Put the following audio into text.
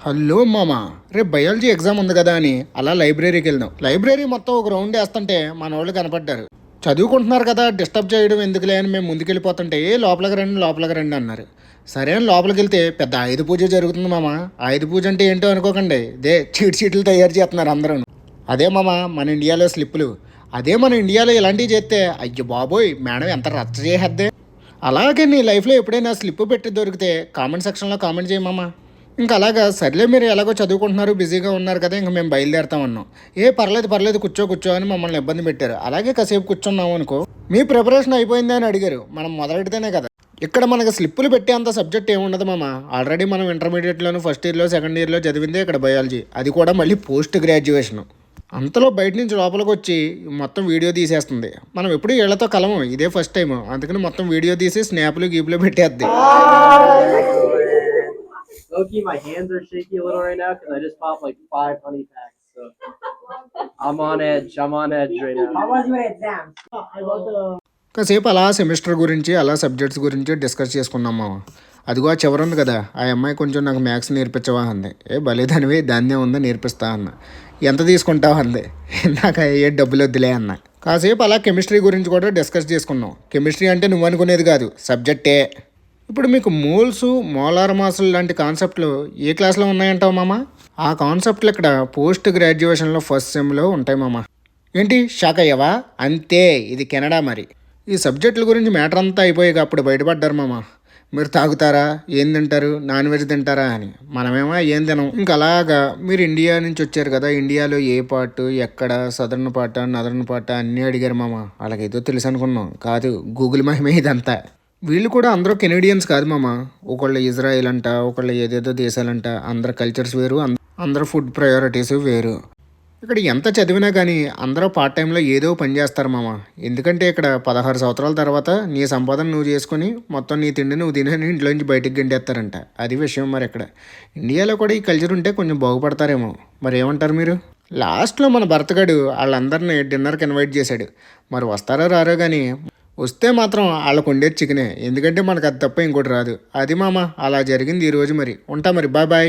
Hello మామ, రేపు biology exam ఉంది కదా అని అలా లైబ్రరీకి వెళ్దాం. లైబ్రరీ మొత్తం ఒక రౌండ్ వేస్తుంటే మన వాళ్ళు కనపడ్డారు. చదువుకుంటున్నారు కదా, డిస్టర్బ్ చేయడం ఎందుకులే అని మేము ముందుకెళ్ళిపోతుంటే లోపలికి రండి అన్నారు. సరే అని లోపలికి వెళ్తే పెద్ద ఆయుధ పూజ జరుగుతుంది మామ. ఆయుధ పూజ అంటే ఏంటో అనుకోకండి, ఇదే చీట్లు తయారు చేస్తున్నారు అందరూ. అదే మామ మన ఇండియాలో స్లిప్పులు. అదే మన ఇండియాలో ఇలాంటివి చేస్తే అయ్యో బాబోయ్ మేడం ఎంత రచ్చ చేసేద్దే. అలాగే నీ లైఫ్లో ఎప్పుడైనా స్లిప్ పెట్టి దొరికితే కామెంట్ సెక్షన్లో కామెంట్ చేయమమ్మా. ఇంకా అలాగా సర్లే మీరు ఎలాగో చదువుకుంటున్నారు, బిజీగా ఉన్నారు కదా, ఇంకా మేము బయలుదేరుతామన్నాం. పర్లేదు కూర్చో అని మమ్మల్ని ఇబ్బంది పెట్టారు. అలాగే కాసేపు కూర్చున్నాము అనుకో, మీ ప్రిపరేషన్ అయిపోయింది అని అడిగారు. మనం మొదలెడితేనే కదా. ఇక్కడ మనకు స్లిప్పులు పెట్టే అంత సబ్జెక్ట్ ఏముండదు మామ. ఆల్రెడీ మనం ఇంటర్మీడియట్లోను ఫస్ట్ ఇయర్లో సెకండ్ ఇయర్లో చదివిందే ఇక్కడ బయాలజీ, అది కూడా మళ్ళీ పోస్ట్ గ్రాడ్యుయేషన్. అంతలో బయట నుంచి లోపలికి వచ్చి మొత్తం వీడియో తీసేస్తుంది. మనం ఎప్పుడు వీళ్ళతో కలము, ఇదే ఫస్ట్ టైం, అందుకని మొత్తం వీడియో తీసి స్నాప్లు గీపులు పెట్టేద్ది. Low-key, my hands are shaky a little right now because I just popped like 5 honey packs. So I'm on edge right now. How was your exam? కాసేపు అలా సెమిస్టర్ గురించి అలా సబ్జెక్ట్స్ గురించి discuss చేసుకున్నాం మామ. అదిగో ఆ చివరి ఉంది కదా, ఆ అమ్మాయి కొంచెం నాకు మ్యాథ్స్ నేర్పించవా అంది. భలేదానివి, దాన్నే ఉందా నేర్పిస్తా అన్న. ఎంత తీసుకుంటావు అంది. నాకు ఏ డబ్బులు వద్దులే అన్న. కాసేపు అలా కెమిస్ట్రీ గురించి కూడా డిస్కస్ చేసుకున్నాం. కెమిస్ట్రీ అంటే నువ్వు అనుకునేది కాదు, సబ్జెక్టే. ఇప్పుడు మీకు మోల్స్, మోలార్ మాసులు లాంటి కాన్సెప్ట్లు ఏ క్లాస్లో ఉన్నాయంటావు మామ? ఆ కాన్సెప్ట్లు ఇక్కడ పోస్ట్ గ్రాడ్యుయేషన్లో ఫస్ట్ సెమ్లో ఉంటాయి మామ. ఏంటి షాక్ అయ్యావా? అంతే, ఇది కెనడా మరి. ఈ సబ్జెక్టుల గురించి మ్యాటర్ అంతా అయిపోయాక అప్పుడు బయటపడ్డారు మామ. మీరు తాగుతారా, ఏం తింటారు, నాన్ వెజ్ తింటారా అని. మనమేమో ఏం తినం. ఇంకా అలాగా మీరు ఇండియా నుంచి వచ్చారు కదా, ఇండియాలో ఏ పార్ట్, ఎక్కడ, సదర్న్ పార్ట్, నదర్న్ పార్ట్ అన్నీ అడిగారు మామ. అలాగేదో తెలుసు అనుకున్నాం, కాదు గూగుల్ మహిమే ఇదంతా. వీళ్ళు కూడా అందరూ కెనేడియన్స్ కాదు మామ. ఒకళ్ళు ఇజ్రాయెల్ అంట, ఒకళ్ళు ఏదేదో దేశాలంట. అందరు కల్చర్స్ వేరు, అందరూ ఫుడ్ ప్రయారిటీస్ వేరు. ఇక్కడ ఎంత చదివినా కానీ అందరూ పార్ట్ టైంలో ఏదో పని చేస్తారు మామ. ఎందుకంటే ఇక్కడ 16 సంవత్సరాల తర్వాత నీ సంపాదన నువ్వు చేసుకుని మొత్తం నీ తిండి నువ్వు తినని ఇంట్లోంచి బయటికి గంటేస్తారంట. అది విషయం. మరి ఇక్కడ ఇండియాలో కూడా ఈ కల్చర్ ఉంటే కొంచెం బాగుపడతారేమో. మరి ఏమంటారు మీరు? లాస్ట్లో మన భర్తగాడు వాళ్ళందరినీ డిన్నర్కి ఇన్వైట్ చేశాడు. మరి వస్తారో రారో కానీ వస్తే మాత్రం వాళ్ళకు ఉండేది చికెనే. ఎందుకంటే మనకు అది తప్ప ఇంకోటి రాదు. అది మామ, అలా జరిగింది ఈరోజు. మరి ఉంటా మరి, బాయ్ బాయ్.